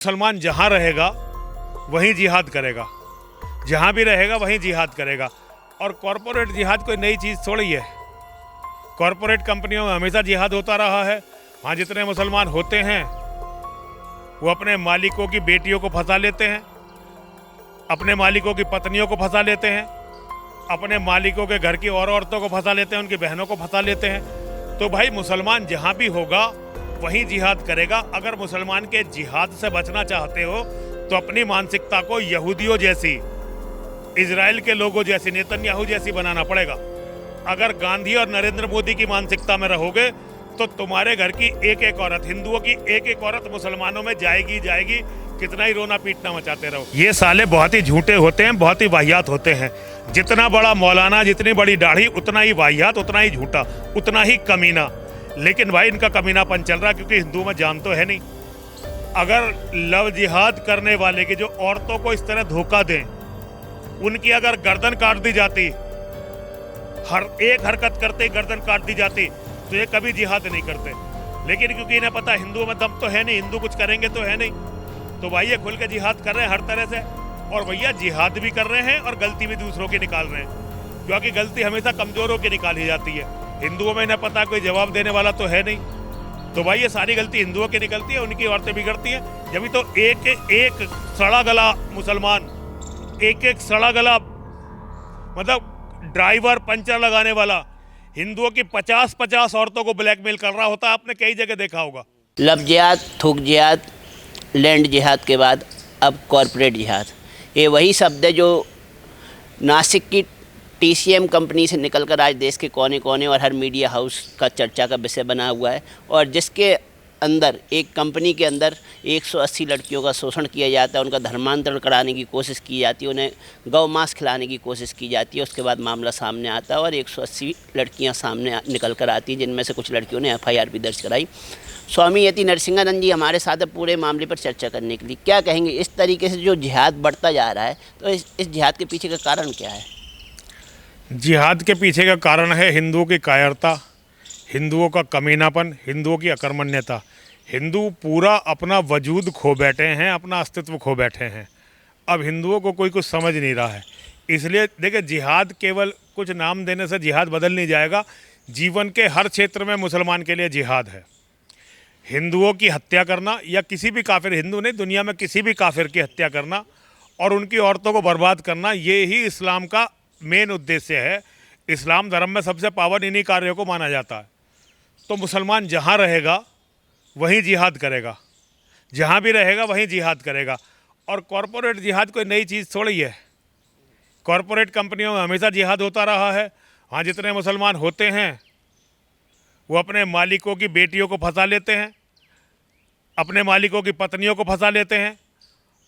मुसलमान जहाँ रहेगा वहीं जिहाद करेगा, जहाँ भी रहेगा वहीं जिहाद करेगा। और कॉरपोरेट जिहाद कोई नई चीज़ थोड़ी है। कॉरपोरेट कंपनियों में हमेशा जिहाद होता रहा है। वहाँ जितने मुसलमान होते हैं वो अपने मालिकों की बेटियों को फंसा लेते हैं, अपने मालिकों की पत्नियों को फंसा लेते हैं, अपने मालिकों के घर की और औरतों को फंसा लेते हैं, उनकी बहनों को फंसा लेते हैं। तो भाई मुसलमान जहाँ भी होगा वहीं जिहाद करेगा। अगर मुसलमान के जिहाद से बचना चाहते हो तो अपनी मानसिकता को यहूदियों जैसी, इजराइल के लोगों जैसी, नेतन्याहू जैसी बनाना पड़ेगा। अगर गांधी और नरेंद्र मोदी की मानसिकता में रहोगे तो तुम्हारे घर की एक एक औरत, हिंदुओं की एक एक औरत मुसलमानों में जाएगी। कितना ही रोना पीटना मचाते रहो। ये साले बहुत ही झूठे होते हैं, बहुत ही वाहियात होते हैं। जितना बड़ा मौलाना, जितनी बड़ी दाढ़ी, उतना ही वाहियात, उतना ही झूठा, उतना ही कमीना। लेकिन भाई इनका कमीनापन चल रहा क्योंकि हिंदू में जान तो है नहीं। अगर लव जिहाद करने वाले की जो औरतों को इस तरह धोखा दें, उनकी अगर गर्दन काट दी जाती, हर एक हरकत करते गर्दन काट दी जाती, तो ये कभी जिहाद नहीं करते। लेकिन क्योंकि इन्हें पता हिंदुओं में दम तो है नहीं, हिंदू कुछ करेंगे तो है नहीं, तो भाई ये खुल के जिहाद कर रहे हैं हर तरह से। और भैया जिहाद भी कर रहे हैं और गलती भी दूसरों की निकाल रहे हैं, क्योंकि गलती हमेशा कमजोरों की निकाली जाती है। हिंदुओं में इन्हें पता कोई जवाब देने वाला तो है नहीं, तो भाई ये सारी गलती हिंदुओं की निकलती है, उनकी औरतें बिगड़ती हैं। जब तो एक एक सड़ा गला मुसलमान, एक एक सड़ा गला मतलब ड्राइवर, पंचर लगाने वाला हिंदुओं की 50-50 औरतों को ब्लैकमेल कर रहा होता है। आपने कई जगह देखा होगा। लव जिहाद, थूक जिहाद, लैंड जिहाद के बाद अब कॉरपोरेट जिहाद, ये वही शब्द है जो नासिक की TCM कंपनी से निकलकर आज देश के कोने कोने और हर मीडिया हाउस का चर्चा का विषय बना हुआ है। और जिसके अंदर एक कंपनी के अंदर 180 लड़कियों का शोषण किया जाता है, उनका धर्मांतरण कराने की कोशिश की जाती है, उन्हें गौ मांस खिलाने की कोशिश की जाती है। उसके बाद मामला सामने आता है और 180 लड़कियां सामने निकल कर आती हैं, जिनमें से कुछ लड़कियों ने FIR भी दर्ज कराई। स्वामी यति नरसिंहानंद जी हमारे साथ है पूरे मामले पर चर्चा करने के लिए। क्या कहेंगे, इस तरीके से जो जिहाद बढ़ता जा रहा है, तो इस जिहाद के पीछे का कारण क्या है? जिहाद के पीछे का कारण है हिंदुओं की कायरता, हिंदुओं का कमीनापन, हिंदुओं की अकर्मण्यता। हिंदू पूरा अपना वजूद खो बैठे हैं, अपना अस्तित्व खो बैठे हैं। अब हिंदुओं को कोई कुछ समझ नहीं रहा है। इसलिए देखिए, जिहाद केवल कुछ नाम देने से जिहाद बदल नहीं जाएगा। जीवन के हर क्षेत्र में मुसलमान के लिए जिहाद है। हिंदुओं की हत्या करना या किसी भी काफिर, हिंदू नहीं, दुनिया में किसी भी काफिर की हत्या करना और उनकी औरतों को बर्बाद करना, ये ही इस्लाम का मेन उद्देश्य है। इस्लाम धर्म में सबसे पावन इन्हीं कार्यों को माना जाता है। तो मुसलमान जहाँ रहेगा वहीं जिहाद करेगा, जहाँ भी रहेगा वहीं जिहाद करेगा। और कॉरपोरेट जिहाद कोई नई चीज़ थोड़ी है। कॉरपोरेट कंपनियों में हमेशा जिहाद होता रहा है। वहाँ जितने मुसलमान होते हैं वो अपने मालिकों की बेटियों को फंसा लेते हैं, अपने मालिकों की पत्नियों को फंसा लेते हैं,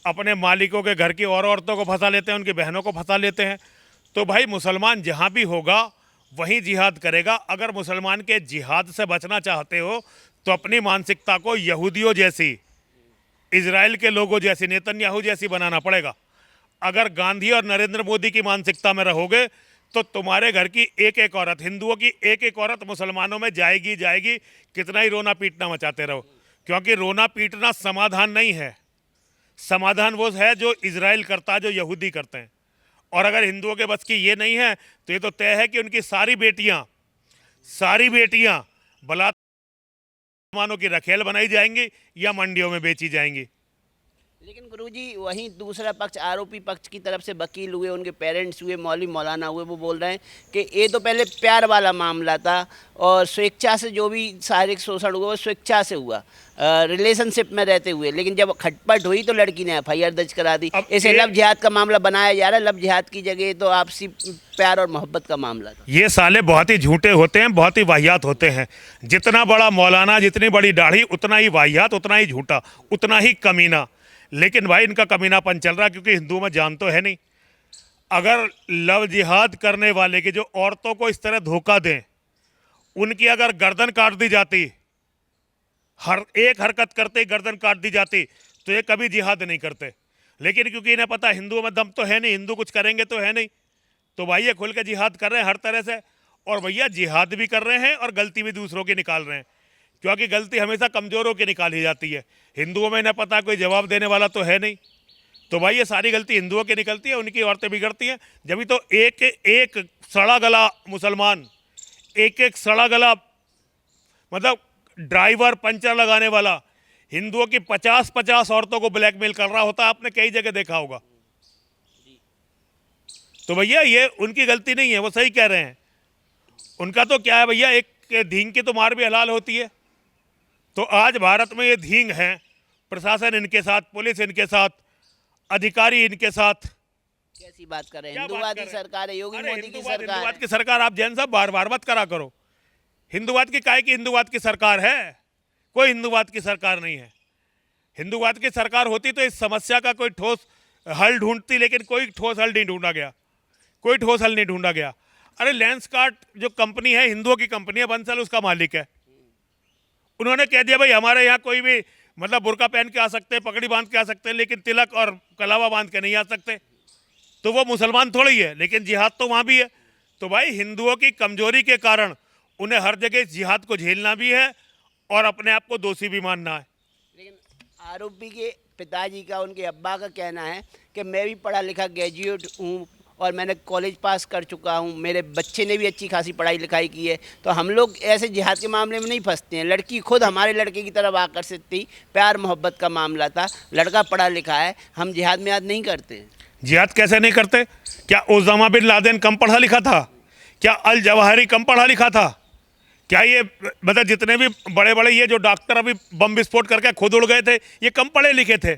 अपने मालिकों के घर की और औरतों को फंसा लेते हैं, उनकी बहनों को फंसा लेते हैं। तो भाई मुसलमान जहाँ भी होगा वहीं जिहाद करेगा। अगर मुसलमान के जिहाद से बचना चाहते हो तो अपनी मानसिकता को यहूदियों जैसी, इजराइल के लोगों जैसी, नेतन्याहू जैसी बनाना पड़ेगा। अगर गांधी और नरेंद्र मोदी की मानसिकता में रहोगे तो तुम्हारे घर की एक एक औरत, हिंदुओं की एक एक औरत मुसलमानों में जाएगी। कितना ही रोना पीटना मचाते रहो, क्योंकि रोना पीटना समाधान नहीं है। समाधान वो है जो इजराइल करता है, जो यहूदी करते हैं। और अगर हिंदुओं के बस की ये नहीं है तो ये तो तय है कि उनकी सारी बेटियां बलात्कार मुसलमानों की रखेल बनाई जाएंगी या मंडियों में बेची जाएंगी। लेकिन गुरुजी, वहीं दूसरा पक्ष, आरोपी पक्ष की तरफ से वकील हुए, उनके पेरेंट्स हुए, मौलवी मौलाना हुए, वो बोल रहे हैं कि ये तो पहले प्यार वाला मामला था और स्वेच्छा से जो भी शारीरिक शोषण हुआ वो स्वेच्छा से हुआ, रिलेशनशिप में रहते हुए। लेकिन जब खटपट हुई तो लड़की ने FIR दर्ज करा दी। इसे लव जिहाद का मामला बनाया जा रहा है। लव जिहाद की जगह तो आपसी प्यार और मोहब्बत का मामला था। ये साले बहुत ही झूठे होते हैं, बहुत ही वाहियात होते हैं। जितना बड़ा मौलाना, जितनी बड़ी दाढ़ी, उतना ही वाहियात, उतना ही झूठा, उतना ही कमीना। लेकिन भाई इनका कमीनापन चल रहा क्योंकि हिंदू में जान तो है नहीं। अगर लव जिहाद करने वाले की जो औरतों को इस तरह धोखा दें, उनकी अगर गर्दन काट दी जाती, हर एक हरकत करते गर्दन काट दी जाती, तो ये कभी जिहाद नहीं करते। लेकिन क्योंकि इन्हें पता हिंदुओं में दम तो है नहीं, हिंदू कुछ करेंगे तो है नहीं, तो भाई ये खुल के जिहाद कर रहे हैं हर तरह से। और भैया जिहाद भी कर रहे हैं और गलती भी दूसरों की निकाल रहे हैं, क्योंकि गलती हमेशा कमज़ोरों की निकाली जाती है। हिंदुओं में न पता कोई जवाब देने वाला तो है नहीं, तो भाई ये सारी गलती हिंदुओं की निकलती है, उनकी औरतें बिगड़ती हैं। जब तो एक एक सड़ा गला मुसलमान, एक एक सड़ा गला मतलब ड्राइवर, पंचर लगाने वाला हिंदुओं की 50-50 औरतों को ब्लैकमेल कर रहा होता है, आपने कई जगह देखा होगा। तो भैया ये उनकी गलती नहीं है, वो सही कह रहे हैं। उनका तो क्या है भैया, एक धींग की तो मार भी हलाल होती है। तो आज भारत में ये धींग है, प्रशासन इनके साथ, पुलिस इनके साथ, अधिकारी इनके साथ। कैसी बात कर रहे हैं? क्या बात हिंदुवादी कर रहे हैं? सरकार है, योगी अरे मोदी की हिंदुवाद सरकार हिंदुवाद है। की सरकार, आप जैन साहब बार बार मत करा करो। हिंदुवाद की काहे की हिंदुवाद की सरकार है? कोई हिंदुवाद की सरकार नहीं है। हिंदुवाद की सरकार होती तो इस समस्या का कोई ठोस हल ढूंढती, लेकिन कोई ठोस हल नहीं ढूंढा गया, कोई ठोस हल नहीं ढूंढा गया। अरे लेंसकार्ट जो कंपनी है, हिंदुओं की कंपनी है, बंसल उसका मालिक है। उन्होंने कह दिया भाई हमारे यहाँ कोई भी मतलब बुर्का पहन के आ सकते हैं, पगड़ी बांध के आ सकते हैं, लेकिन तिलक और कलावा बांध के नहीं आ सकते। तो वो मुसलमान थोड़ी है, लेकिन जिहाद तो वहाँ भी है। तो भाई हिंदुओं की कमजोरी के कारण उन्हें हर जगह इस जिहाद को झेलना भी है और अपने आप को दोषी भी मानना है। लेकिन आरोपी के पिताजी का, उनके अब्बा का कहना है कि मैं भी पढ़ा लिखा ग्रेजुएट हूँ और मैंने कॉलेज पास कर चुका हूँ, मेरे बच्चे ने भी अच्छी खासी पढ़ाई लिखाई की है, तो हम लोग ऐसे जिहाद के मामले में नहीं फंसते हैं। लड़की खुद हमारे लड़के की तरफ आकर्षित थी, प्यार मोहब्बत का मामला था, लड़का पढ़ा लिखा है, हम जिहाद में याद नहीं करते। जिहाद कैसे नहीं करते? क्या ओसामा बिन लादेन कम पढ़ा लिखा था? क्या अल जवाहिरी कम पढ़ा लिखा था? क्या ये मतलब जितने भी बड़े बड़े ये जो डॉक्टर अभी बम विस्फोट करके खुद उड़ गए थे, ये कम पढ़े लिखे थे?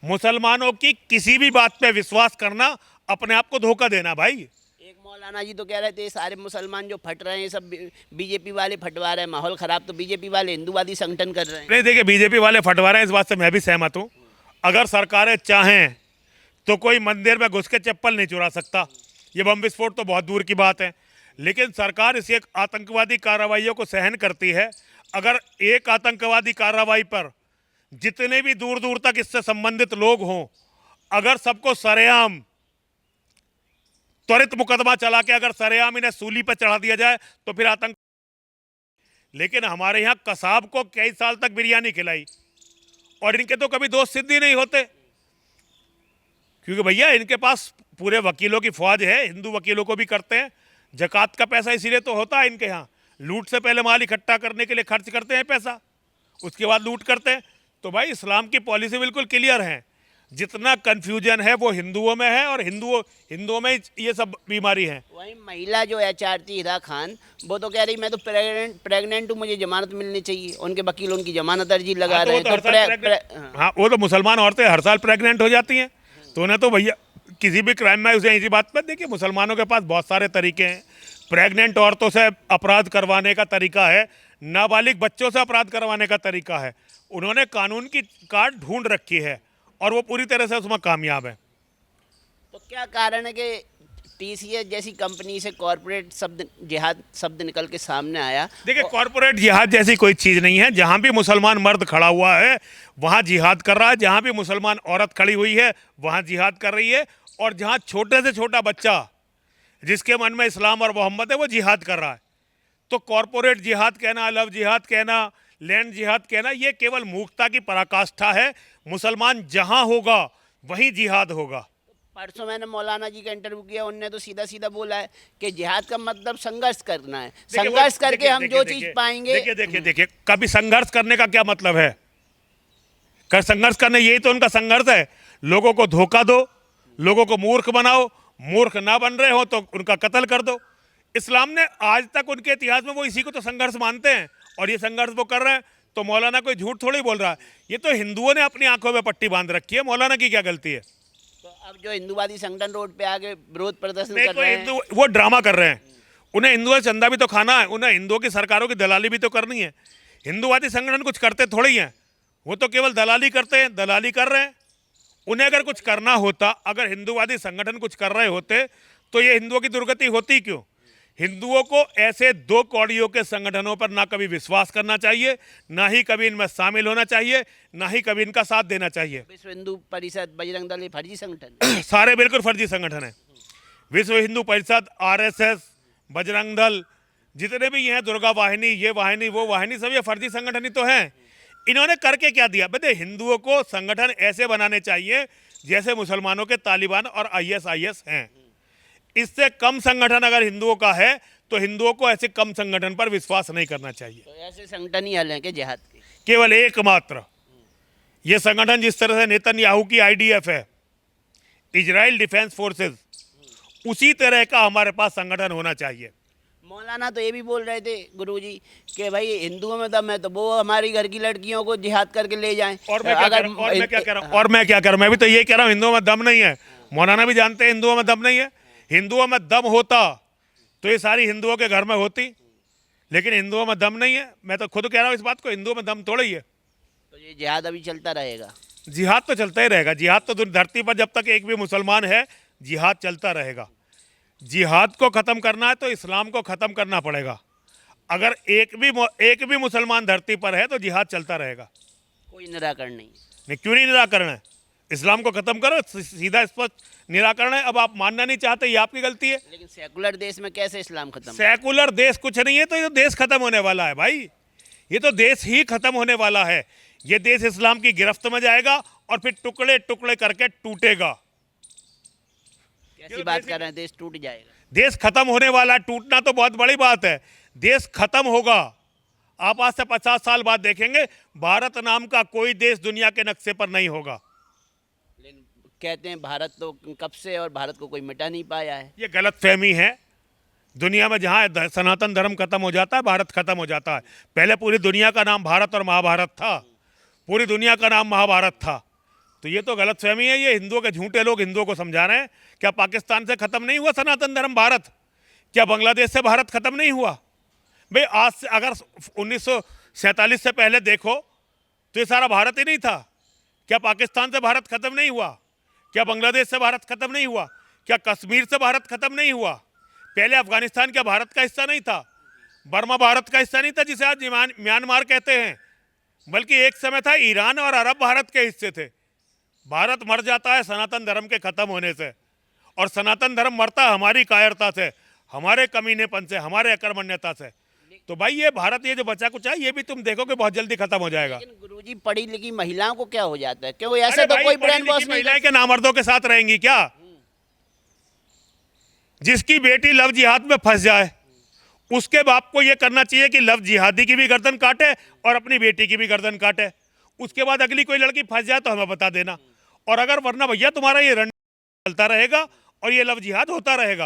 मुसलमानों की किसी भी बात पे विश्वास करना अपने आप को धोखा देना भाई। एक मौलाना जी तो कह रहे थे सारे मुसलमान जो फट रहे हैं सब बीजेपी वाले फटवा रहे हैं, माहौल खराब तो बीजेपी वाले हिंदुवादी संगठन कर रहे हैं। नहीं देखिए, बीजेपी वाले फटवा रहे हैं, इस बात से मैं भी सहमत हूँ। अगर सरकारें चाहें तो कोई मंदिर में घुस के चप्पल नहीं चुरा सकता, ये बम विस्फोट तो बहुत दूर की बात है। लेकिन सरकार इस एक आतंकवादी कार्रवाइयों को सहन करती है। अगर एक आतंकवादी कार्रवाई पर जितने भी दूर दूर तक इससे संबंधित लोग हों, अगर सबको सरेआम त्वरित मुकदमा चला के अगर सरेआम इन्हें सूली पर चढ़ा दिया जाए तो फिर आतंक। लेकिन हमारे यहाँ कसाब को कई साल तक बिरयानी खिलाई और इनके तो कभी दोस्त सिद्ध ही नहीं होते, क्योंकि भैया इनके पास पूरे वकीलों की फौज है, हिंदू वकीलों को भी करते हैं। जकात का पैसा इसीलिए तो होता है इनके यहाँ, लूट से पहले माल इकट्ठा करने के लिए खर्च करते हैं पैसा, उसके बाद लूट करते हैं। तो भाई इस्लाम की पॉलिसी बिल्कुल क्लियर है। जितना कन्फ्यूजन है वो हिंदुओं में है और हिंदुओं में ये सब बीमारी है। वही महिला जो एचआर थी हिरा खान, वो तो कह रही मैं तो प्रेग्नेंट हूँ, मुझे जमानत मिलनी चाहिए। उनके वकील उनकी जमानत अर्जी लगा रहे हैं। हाँ, वो तो मुसलमान औरतें हर साल प्रेग्नेंट हो जाती हैं, तो उन्हें तो भैया किसी भी क्राइम में उसे इसी बात पर देखिए, मुसलमानों के पास बहुत सारे तरीके हैं। प्रेग्नेंट औरतों से अपराध करवाने का तरीका है, नाबालिग बच्चों से अपराध करवाने का तरीका है। उन्होंने कानून की काट ढूंढ रखी है और वो पूरी तरह से उसमें कामयाब है। तो क्या कारण है कि टीसीएस जैसी कंपनी से कॉरपोरेट जिहाद शब्द निकल के सामने आया? देखिए, कॉरपोरेट जिहाद जैसी कोई चीज़ नहीं है। जहाँ भी मुसलमान मर्द खड़ा हुआ है वहाँ जिहाद कर रहा है, जहाँ भी मुसलमान औरत खड़ी हुई है वहाँ जिहाद कर रही है, और जहाँ छोटे से छोटा बच्चा जिसके मन में इस्लाम और मोहम्मद है वो जिहाद कर रहा है। तो कॉरपोरेट जिहाद कहना, लव जिहाद कहना, लैंड जिहाद कहना, ये केवल मूर्खता की पराकाष्ठा है। मुसलमान जहाँ होगा वहीं जिहाद होगा। परसों मैंने मौलाना जी का इंटरव्यू किया, उनने तो सीधा सीधा बोला है कि जिहाद का मतलब संघर्ष करना है, संघर्ष करके हम जो चीज पाएंगे। देखिए, कभी संघर्ष करने का क्या मतलब है? संघर्ष करने, यही तो उनका संघर्ष है। लोगों को धोखा दो, लोगों को मूर्ख बनाओ, मूर्ख ना बन रहे हो तो उनका कत्ल कर दो। इस्लाम ने आज तक उनके इतिहास में वो इसी को तो संघर्ष मानते हैं और ये संघर्ष वो कर रहे हैं। तो मौलाना कोई झूठ थोड़ी बोल रहा है, ये तो हिंदुओं ने अपनी आंखों में पट्टी बांध रखी है। मौलाना की क्या गलती है? तो अब जो हिंदुवादी संगठन रोड पे आके विरोध प्रदर्शन नहीं, कर कोई रहे हैं, हिंदू वो ड्रामा कर रहे हैं। उन्हें हिंदुओं से चंदा भी तो खाना है, उन्हें हिंदुओं की सरकारों की दलाली भी तो करनी है। हिंदुवादी संगठन कुछ करते थोड़ी हैं, वो तो केवल दलाली करते हैं, दलाली कर रहे हैं। उन्हें अगर कुछ करना होता, अगर हिंदुवादी संगठन कुछ कर रहे होते तो ये हिंदुओं की दुर्गति होती क्यों? हिंदुओं को ऐसे दो कौड़ियों के संगठनों पर ना कभी विश्वास करना चाहिए, ना ही कभी इनमें शामिल होना चाहिए, ना ही कभी इनका साथ देना चाहिए। विश्व हिंदू परिषद, बजरंग दल, ये फर्जी संगठन सारे बिल्कुल फर्जी संगठन हैं। विश्व हिंदू परिषद, आरएसएस, बजरंग दल, जितने भी ये हैं दुर्गा वाहिनी, ये वाहिनी, वो वाहिनी, सब ये फर्जी संगठन ही तो हैं। इन्होंने करके क्या दिया? बताइए, हिंदुओं को संगठन ऐसे बनाने चाहिए जैसे मुसलमानों के तालिबान और ISIS हैं। इससे कम संगठन अगर हिंदुओं का है तो हिंदुओं को ऐसे कम संगठन पर विश्वास नहीं करना चाहिए। तो ऐसे संगठन ही हल हैं कि जिहाद के? केवल एकमात्र ये संगठन, जिस तरह से नेतन्याहू की IDF है, इजराइल डिफेंस फोर्सेस, उसी तरह का हमारे पास संगठन होना चाहिए। मौलाना तो ये भी बोल रहे थे गुरुजी कि भाई हिंदुओं में दम है तो वो हमारी घर की लड़कियों को जिहाद करके ले जाएं। और मैं क्या कह रहा हूँ, मैं भी तो ये कह रहा हूँ, हिंदुओं में दम नहीं है। मौलाना भी जानते हैं हिंदुओं में दम नहीं है। हिंदुओं में दम होता तो ये सारी हिंदुओं के घर में होती, लेकिन हिंदुओं में दम नहीं है। मैं तो खुद कह रहा हूँ इस बात को, हिंदुओं में दम थोड़ा ही है। तो ये जिहाद अभी चलता रहेगा? जिहाद तो चलता ही रहेगा। जिहाद तो धरती पर जब तक एक भी मुसलमान है, जिहाद चलता रहेगा। जिहाद को ख़त्म करना है तो इस्लाम को ख़त्म करना पड़ेगा। अगर एक भी मुसलमान धरती पर है तो जिहाद चलता रहेगा। कोई निराकरण नहीं? क्यों नहीं निराकरण है? इस्लाम को ख़त्म करो, सीधा स्पष्ट निराकरण है। अब आप मानना नहीं चाहते, ये आपकी गलती है। लेकिन सेकुलर देश में कैसे इस्लाम खत्म? सेकुलर देश कुछ नहीं है, तो ये तो देश खत्म होने वाला है भाई। ये तो देश ही खत्म होने वाला है। ये देश इस्लाम की गिरफ्त में जाएगा और फिर टुकड़े टुकड़े करके टूटेगा। कैसी बात कर रहे हैं? देश टूट जाएगा? देश खत्म होने वाला है। टूटना तो बहुत बड़ी बात है, देश खत्म होगा। आप आज से 50 साल बाद देखेंगे, भारत नाम का कोई देश दुनिया के नक्शे पर नहीं होगा। लेकिन कहते हैं भारत तो कब से, और भारत को कोई मिटा नहीं पाया है। ये गलत फहमी है। दुनिया में जहाँ सनातन धर्म खत्म हो जाता है, भारत खत्म हो जाता है। पहले पूरी दुनिया का नाम भारत और महाभारत था। पूरी दुनिया का नाम महाभारत था। तो ये तो गलत फहमी है। ये हिंदुओं के झूठे लोग हिंदुओं को समझा रहे हैं। क्या पाकिस्तान से ख़त्म नहीं हुआ सनातन धर्म भारत? क्या बांग्लादेश से भारत ख़त्म नहीं हुआ? भाई आज से अगर 1947 से पहले देखो तो ये सारा भारत ही नहीं था। क्या पाकिस्तान से भारत ख़त्म नहीं हुआ? क्या बांग्लादेश से भारत ख़त्म नहीं हुआ? क्या कश्मीर से भारत ख़त्म नहीं हुआ? पहले अफगानिस्तान क्या भारत का हिस्सा नहीं था? बर्मा भारत का हिस्सा नहीं था, जिसे आज म्यांमार कहते हैं। बल्कि एक समय था ईरान और अरब भारत के हिस्से थे। भारत मर जाता है सनातन धर्म के ख़त्म होने से, और सनातन धर्म मरता है हमारी कायरता से, हमारे कमीनेपन से, हमारे अकर्मण्यता से। तो भाई ये भारत, ये जो बचा कुछ है, ये भी तुम देखोगे बहुत जल्दी खत्म हो जाएगा। लेकिन गुरुजी पढ़ी लिखी महिलाओं को क्या हो जाता है? क्यों ऐसे तो कोई ब्रेन वॉश नहीं? महिलाएं के नामर्दों के साथ रहेंगी क्या? जिसकी बेटी लव जिहाद में फंस जाए, उसके बाप को ये करना चाहिए कि लव जिहादी की भी गर्दन काटे और अपनी बेटी की भी गर्दन काटे। उसके बाद अगली कोई लड़की फंस जाए तो हमें बता देना। और अगर वरना भैया तुम्हारा ये रण चलता रहेगा और ये लव जिहाद होता रहेगा।